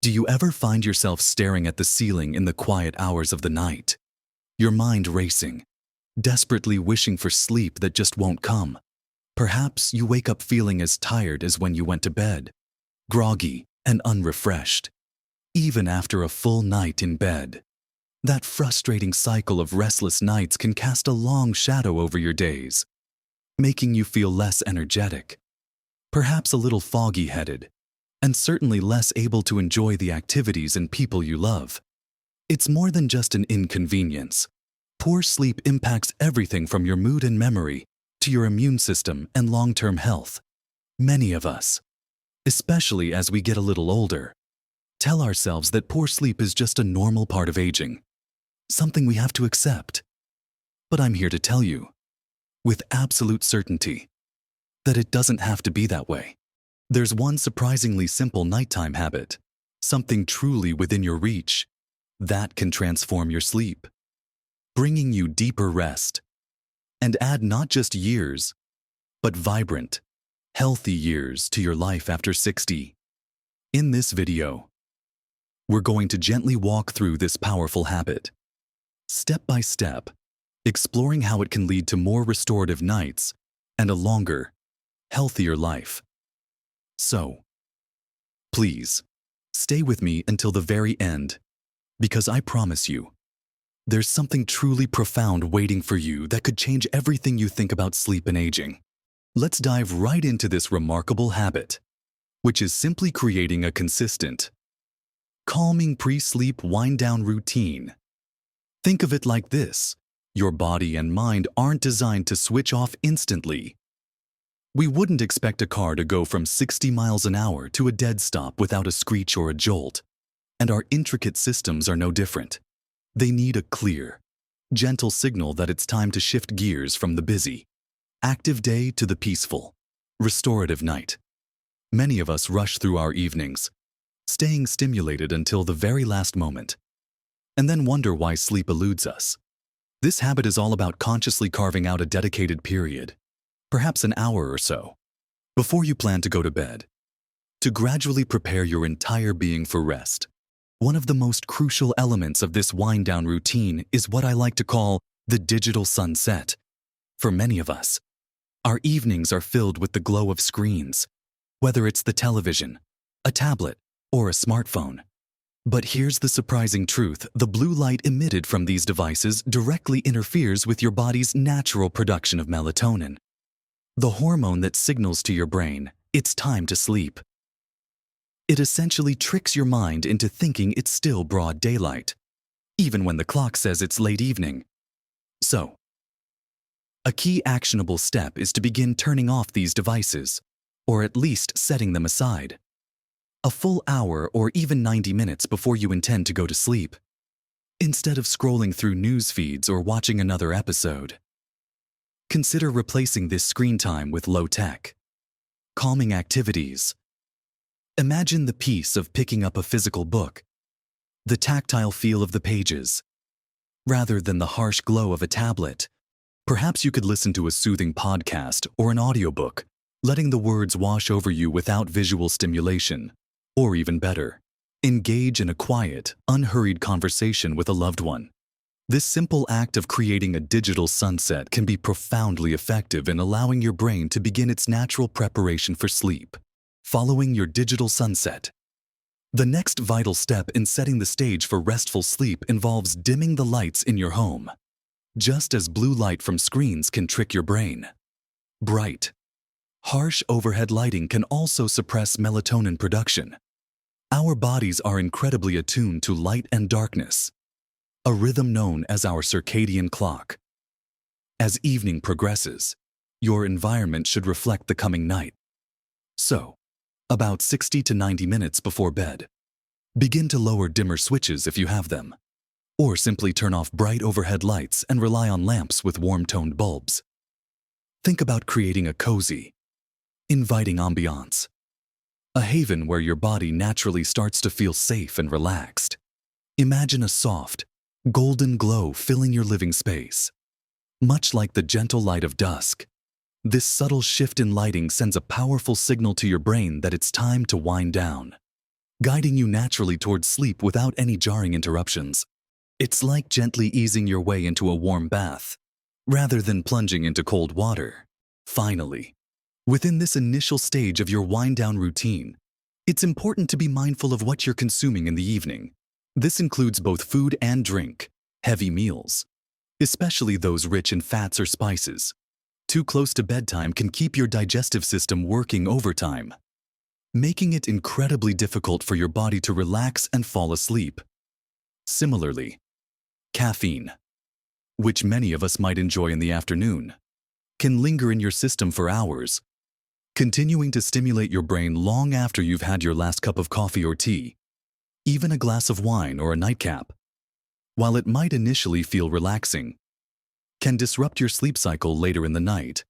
Do you ever find yourself staring at the ceiling in the quiet hours of the night? Your mind racing, desperately wishing for sleep that just won't come. Perhaps you wake up feeling as tired as when you went to bed, groggy and unrefreshed, even after a full night in bed. That frustrating cycle of restless nights can cast a long shadow over your days, making you feel less energetic, perhaps a little foggy-headed, and certainly less able to enjoy the activities and people you love. It's more than just an inconvenience. Poor sleep impacts everything from your mood and memory to your immune system and long-term health. Many of us, especially as we get a little older, tell ourselves that poor sleep is just a normal part of aging, something we have to accept. But I'm here to tell you, with absolute certainty, that it doesn't have to be that way. There's one surprisingly simple nighttime habit, something truly within your reach, that can transform your sleep, bringing you deeper rest, and add not just years, but vibrant, healthy years to your life after 60. In this video, we're going to gently walk through this powerful habit, step by step, exploring how it can lead to more restorative nights and a longer, healthier life. So, please, stay with me until the very end, because I promise you, there's something truly profound waiting for you that could change everything you think about sleep and aging. Let's dive right into this remarkable habit, which is simply creating a consistent, calming pre-sleep wind-down routine. Think of it like this: your body and mind aren't designed to switch off instantly. We wouldn't expect a car to go from 60 miles an hour to a dead stop without a screech or a jolt, and our intricate systems are no different. They need a clear, gentle signal that it's time to shift gears from the busy, active day to the peaceful, restorative night. Many of us rush through our evenings, staying stimulated until the very last moment, and then wonder why sleep eludes us. This habit is all about consciously carving out a dedicated period, perhaps an hour or so, before you plan to go to bed, to gradually prepare your entire being for rest. One of the most crucial elements of this wind-down routine is what I like to call the digital sunset. For many of us, our evenings are filled with the glow of screens, whether it's the television, a tablet, or a smartphone. But here's the surprising truth: the blue light emitted from these devices directly interferes with your body's natural production of melatonin, the hormone that signals to your brain it's time to sleep. It essentially tricks your mind into thinking it's still broad daylight, even when the clock says it's late evening. So, a key actionable step is to begin turning off these devices, or at least setting them aside, a full hour or even 90 minutes before you intend to go to sleep, instead of scrolling through news feeds or watching another episode. Consider replacing this screen time with low-tech, calming activities. Imagine the peace of picking up a physical book, the tactile feel of the pages, rather than the harsh glow of a tablet. Perhaps you could listen to a soothing podcast or an audiobook, letting the words wash over you without visual stimulation. Or even better, engage in a quiet, unhurried conversation with a loved one. This simple act of creating a digital sunset can be profoundly effective in allowing your brain to begin its natural preparation for sleep. Following your digital sunset, the next vital step in setting the stage for restful sleep involves dimming the lights in your home. Just as blue light from screens can trick your brain, bright, harsh overhead lighting can also suppress melatonin production. Our bodies are incredibly attuned to light and darkness, a rhythm known as our circadian clock. As evening progresses, your environment should reflect the coming night. So, about 60 to 90 minutes before bed, begin to lower dimmer switches if you have them, or simply turn off bright overhead lights and rely on lamps with warm-toned bulbs. Think about creating a cozy, inviting ambiance, a haven where your body naturally starts to feel safe and relaxed. Imagine a soft, golden glow filling your living space. Much like the gentle light of dusk, this subtle shift in lighting sends a powerful signal to your brain that it's time to wind down. guiding you naturally towards sleep without any jarring interruptions. It's like gently easing your way into a warm bath, rather than plunging into cold water. Finally, within this initial stage of your wind-down routine, it's important to be mindful of what you're consuming in the evening. This includes both food and drink, heavy meals, especially those rich in fats or spices. Too close to bedtime can keep your digestive system working overtime, making it incredibly difficult for your body to relax and fall asleep. Similarly, caffeine, which many of us might enjoy in the afternoon, can linger in your system for hours, continuing to stimulate your brain long after you've had your last cup of coffee or tea, even a glass of wine or a nightcap. While it might initially feel relaxing, can disrupt your sleep cycle later in the night,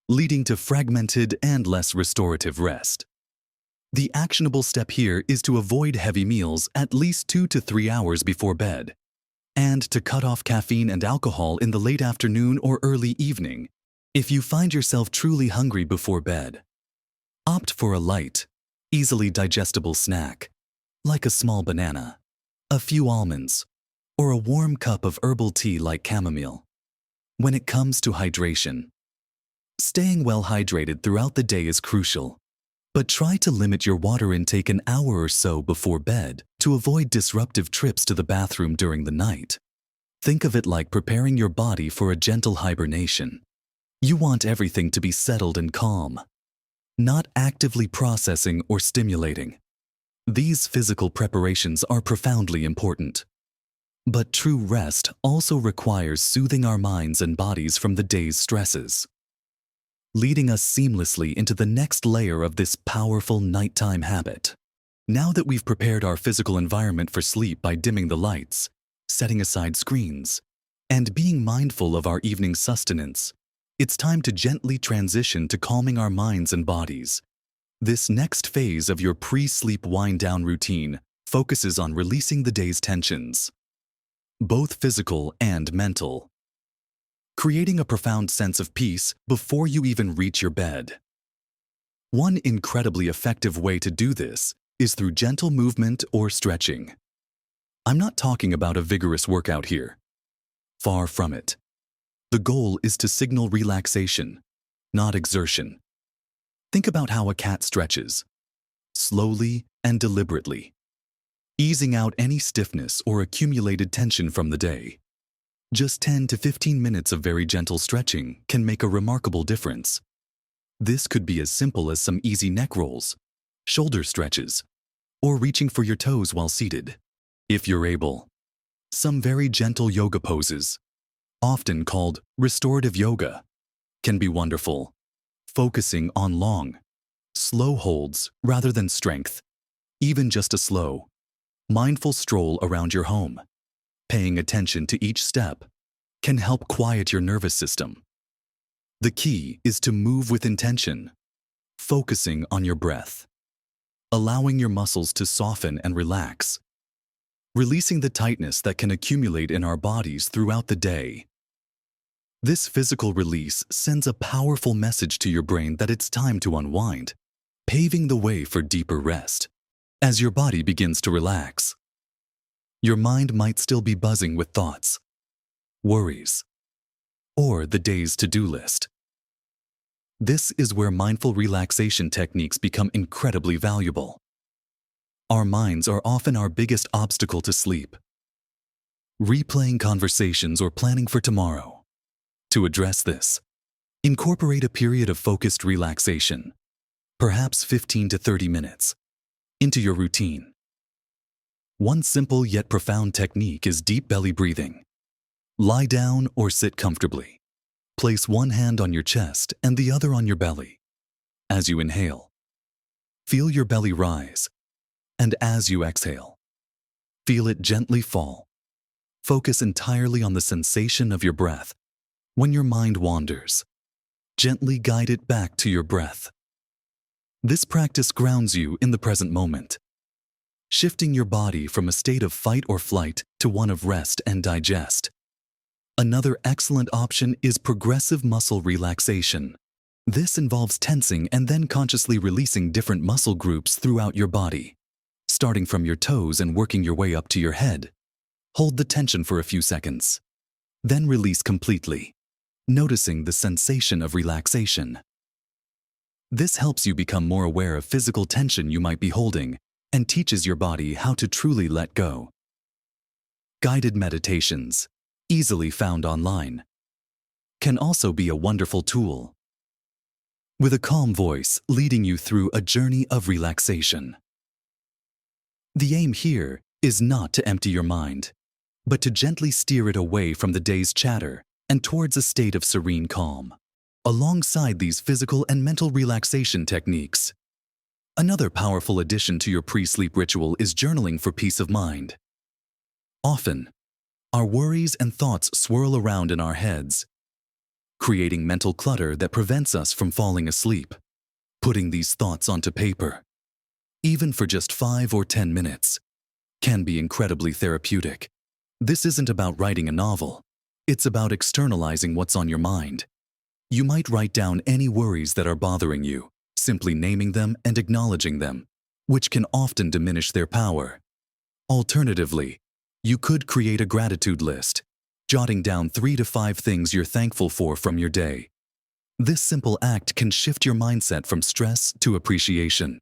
leading to fragmented and less restorative rest. The actionable step here is to avoid heavy meals at least 2 to 3 hours before bed, and to cut off caffeine and alcohol in the late afternoon or early evening. If you find yourself truly hungry before bed, opt for a light, easily digestible snack, like a small banana, a few almonds, or a warm cup of herbal tea like chamomile. When it comes to hydration, staying well hydrated throughout the day is crucial, but try to limit your water intake an hour or so before bed to avoid disruptive trips to the bathroom during the night. Think of it like preparing your body for a gentle hibernation. You want everything to be settled and calm, not actively processing or stimulating. These physical preparations are profoundly important. But true rest also requires soothing our minds and bodies from the day's stresses, leading us seamlessly into the next layer of this powerful nighttime habit. Now that we've prepared our physical environment for sleep by dimming the lights, setting aside screens, and being mindful of our evening sustenance, it's time to gently transition to calming our minds and bodies. This next phase of your pre-sleep wind-down routine focuses on releasing the day's tensions, both physical and mental, creating a profound sense of peace before you even reach your bed. One incredibly effective way to do this is through gentle movement or stretching. I'm not talking about a vigorous workout here. Far from it. The goal is to signal relaxation, not exertion. Think about how a cat stretches, slowly and deliberately, easing out any stiffness or accumulated tension from the day. Just 10 to 15 minutes of very gentle stretching can make a remarkable difference. This could be as simple as some easy neck rolls, shoulder stretches, or reaching for your toes while seated. If you're able, some very gentle yoga poses, often called restorative yoga, can be wonderful, focusing on long, slow holds rather than strength. Even just a slow, mindful stroll around your home, paying attention to each step, can help quiet your nervous system. The key is to move with intention, focusing on your breath, allowing your muscles to soften and relax, releasing the tightness that can accumulate in our bodies throughout the day. This physical release sends a powerful message to your brain that it's time to unwind, paving the way for deeper rest. As your body begins to relax, your mind might still be buzzing with thoughts, worries, or the day's to-do list. This is where mindful relaxation techniques become incredibly valuable. Our minds are often our biggest obstacle to sleep. Replaying conversations or planning for tomorrow. To address this, incorporate a period of focused relaxation, perhaps 15 to 30 minutes, into your routine. One simple yet profound technique is deep belly breathing. Lie down or sit comfortably. Place one hand on your chest and the other on your belly. As you inhale, feel your belly rise, and as you exhale, feel it gently fall. Focus entirely on the sensation of your breath. When your mind wanders, gently guide it back to your breath. This practice grounds you in the present moment, shifting your body from a state of fight or flight to one of rest and digest. Another excellent option is progressive muscle relaxation. This involves tensing and then consciously releasing different muscle groups throughout your body. starting from your toes and working your way up to your head. Hold the tension for a few seconds. Then release completely, noticing the sensation of relaxation. This helps you become more aware of physical tension you might be holding and teaches your body how to truly let go. Guided meditations, easily found online, can also be a wonderful tool, with a calm voice leading you through a journey of relaxation. The aim here is not to empty your mind, but to gently steer it away from the day's chatter and towards a state of serene calm. Alongside these physical and mental relaxation techniques, another powerful addition to your pre-sleep ritual is journaling for peace of mind. Often, our worries and thoughts swirl around in our heads, creating mental clutter that prevents us from falling asleep. Putting these thoughts onto paper, even for just 5 or 10 minutes, can be incredibly therapeutic. This isn't about writing a novel. It's about externalizing what's on your mind. You might write down any worries that are bothering you, simply naming them and acknowledging them, which can often diminish their power. Alternatively, you could create a gratitude list, jotting down 3 to 5 things you're thankful for from your day. This simple act can shift your mindset from stress to appreciation.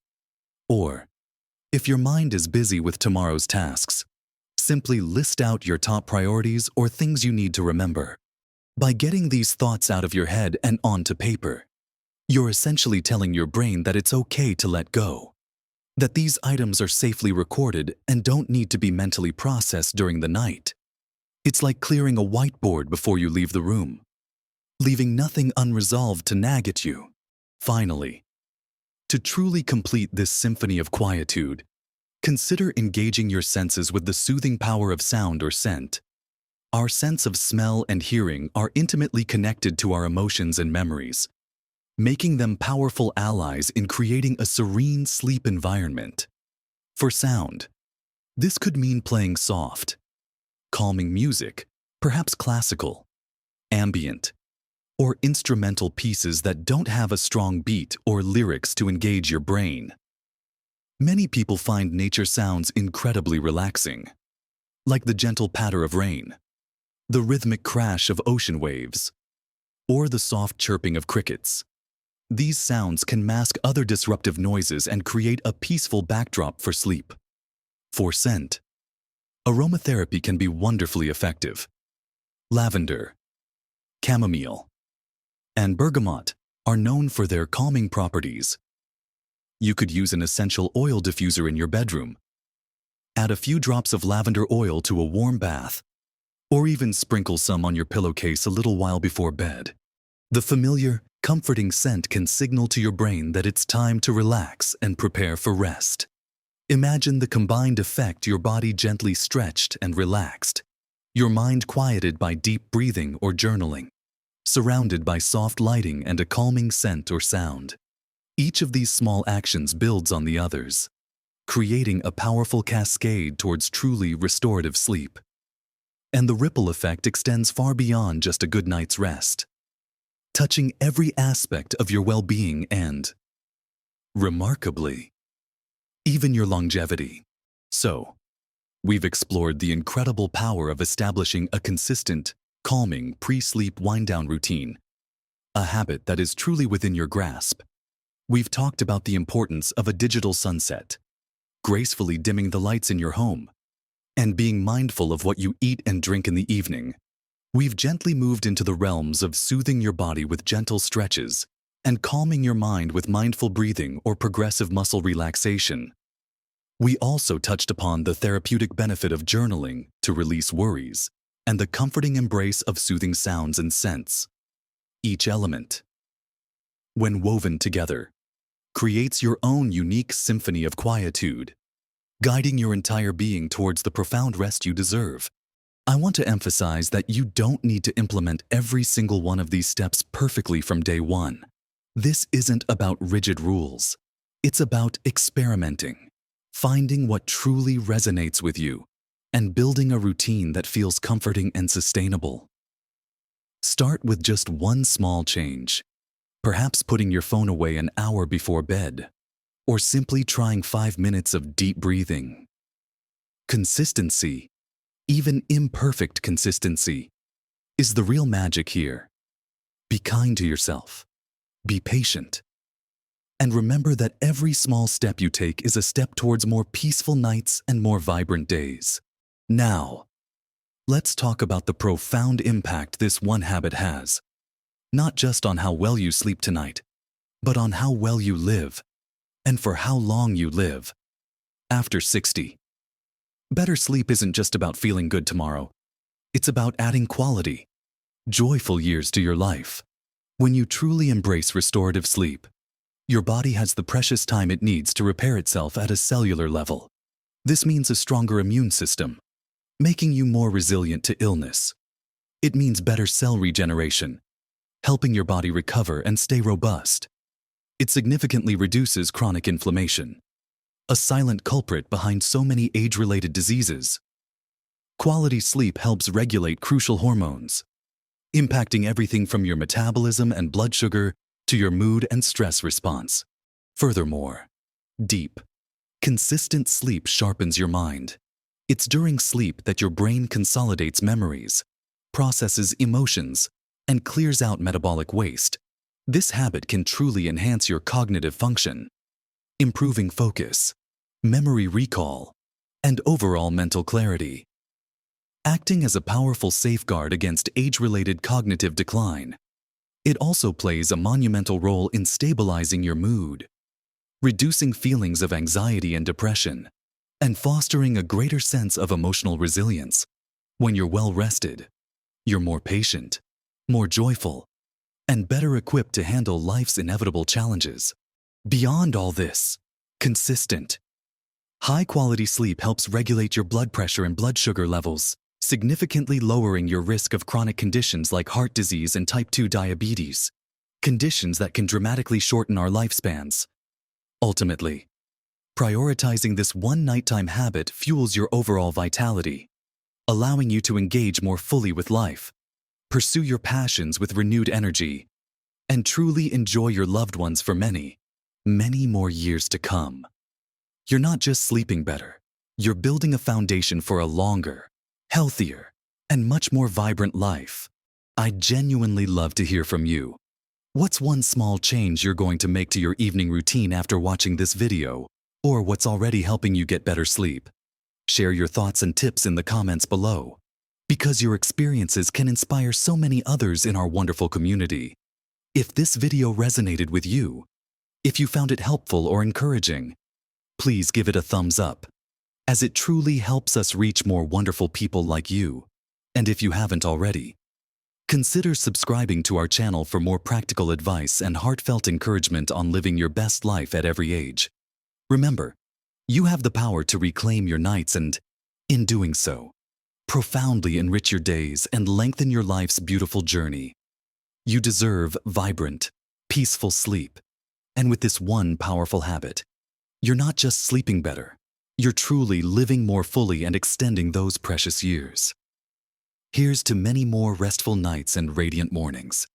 Or, if your mind is busy with tomorrow's tasks, simply list out your top priorities or things you need to remember. By getting these thoughts out of your head and onto paper, you're essentially telling your brain that it's okay to let go, that these items are safely recorded and don't need to be mentally processed during the night. It's like clearing a whiteboard before you leave the room, leaving nothing unresolved to nag at you. Finally, to truly complete this symphony of quietude, consider engaging your senses with the soothing power of sound or scent. Our sense of smell and hearing are intimately connected to our emotions and memories, making them powerful allies in creating a serene sleep environment. For sound, this could mean playing soft, calming music, perhaps classical, ambient, or instrumental pieces that don't have a strong beat or lyrics to engage your brain. Many people find nature sounds incredibly relaxing, like the gentle patter of rain, the rhythmic crash of ocean waves, or the soft chirping of crickets. These sounds can mask other disruptive noises and create a peaceful backdrop for sleep. For scent, aromatherapy can be wonderfully effective. Lavender, chamomile, and bergamot are known for their calming properties. You could use an essential oil diffuser in your bedroom. Add a few drops of lavender oil to a warm bath, or even sprinkle some on your pillowcase a little while before bed. The familiar, comforting scent can signal to your brain that it's time to relax and prepare for rest. Imagine the combined effect: your body gently stretched and relaxed, your mind quieted by deep breathing or journaling, surrounded by soft lighting and a calming scent or sound. Each of these small actions builds on the others, creating a powerful cascade towards truly restorative sleep. And the ripple effect extends far beyond just a good night's rest, touching every aspect of your well-being and, remarkably, even your longevity. So, we've explored the incredible power of establishing a consistent, calming pre-sleep wind-down routine, a habit that is truly within your grasp. We've talked about the importance of a digital sunset, gracefully dimming the lights in your home, and being mindful of what you eat and drink in the evening. We've gently moved into the realms of soothing your body with gentle stretches and calming your mind with mindful breathing or progressive muscle relaxation. We also touched upon the therapeutic benefit of journaling to release worries and the comforting embrace of soothing sounds and scents. Each element, when woven together, creates your own unique symphony of quietude, guiding your entire being towards the profound rest you deserve. I want to emphasize that you don't need to implement every single one of these steps perfectly from day one. This isn't about rigid rules. It's about experimenting, finding what truly resonates with you, and building a routine that feels comforting and sustainable. Start with just one small change, perhaps putting your phone away an hour before bed, or simply trying 5 minutes of deep breathing. Consistency, even imperfect consistency, is the real magic here. Be kind to yourself. Be patient. And remember that every small step you take is a step towards more peaceful nights and more vibrant days. Now, let's talk about the profound impact this one habit has. Not just on how well you sleep tonight, but on how well you live, and for how long you live. After 60. Better sleep isn't just about feeling good tomorrow. It's about adding quality, joyful years to your life. When you truly embrace restorative sleep, your body has the precious time it needs to repair itself at a cellular level. This means a stronger immune system, making you more resilient to illness. It means better cell regeneration, helping your body recover and stay robust. It significantly reduces chronic inflammation, a silent culprit behind so many age-related diseases. Quality sleep helps regulate crucial hormones, impacting everything from your metabolism and blood sugar to your mood and stress response. Furthermore, deep, consistent sleep sharpens your mind. It's during sleep that your brain consolidates memories, processes emotions, and clears out metabolic waste. This habit can truly enhance your cognitive function, improving focus, memory recall, and overall mental clarity. Acting as a powerful safeguard against age-related cognitive decline, it also plays a monumental role in stabilizing your mood, reducing feelings of anxiety and depression, and fostering a greater sense of emotional resilience. When you're well rested, you're more patient, more joyful, and better equipped to handle life's inevitable challenges. Beyond all this, consistent, high-quality sleep helps regulate your blood pressure and blood sugar levels, significantly lowering your risk of chronic conditions like heart disease and type 2 diabetes, conditions that can dramatically shorten our lifespans. Ultimately, prioritizing this one nighttime habit fuels your overall vitality, allowing you to engage more fully with life, pursue your passions with renewed energy, and truly enjoy your loved ones for many, many more years to come. You're not just sleeping better, you're building a foundation for a longer, healthier, and much more vibrant life. I'd genuinely love to hear from you. What's one small change you're going to make to your evening routine after watching this video, or what's already helping you get better sleep? Share your thoughts and tips in the comments below, because your experiences can inspire so many others in our wonderful community. If this video resonated with you, if you found it helpful or encouraging, please give it a thumbs up, as it truly helps us reach more wonderful people like you. And if you haven't already, consider subscribing to our channel for more practical advice and heartfelt encouragement on living your best life at every age. Remember, you have the power to reclaim your nights and, in doing so, profoundly enrich your days and lengthen your life's beautiful journey. You deserve vibrant, peaceful sleep. And with this one powerful habit, you're not just sleeping better, you're truly living more fully and extending those precious years. Here's to many more restful nights and radiant mornings.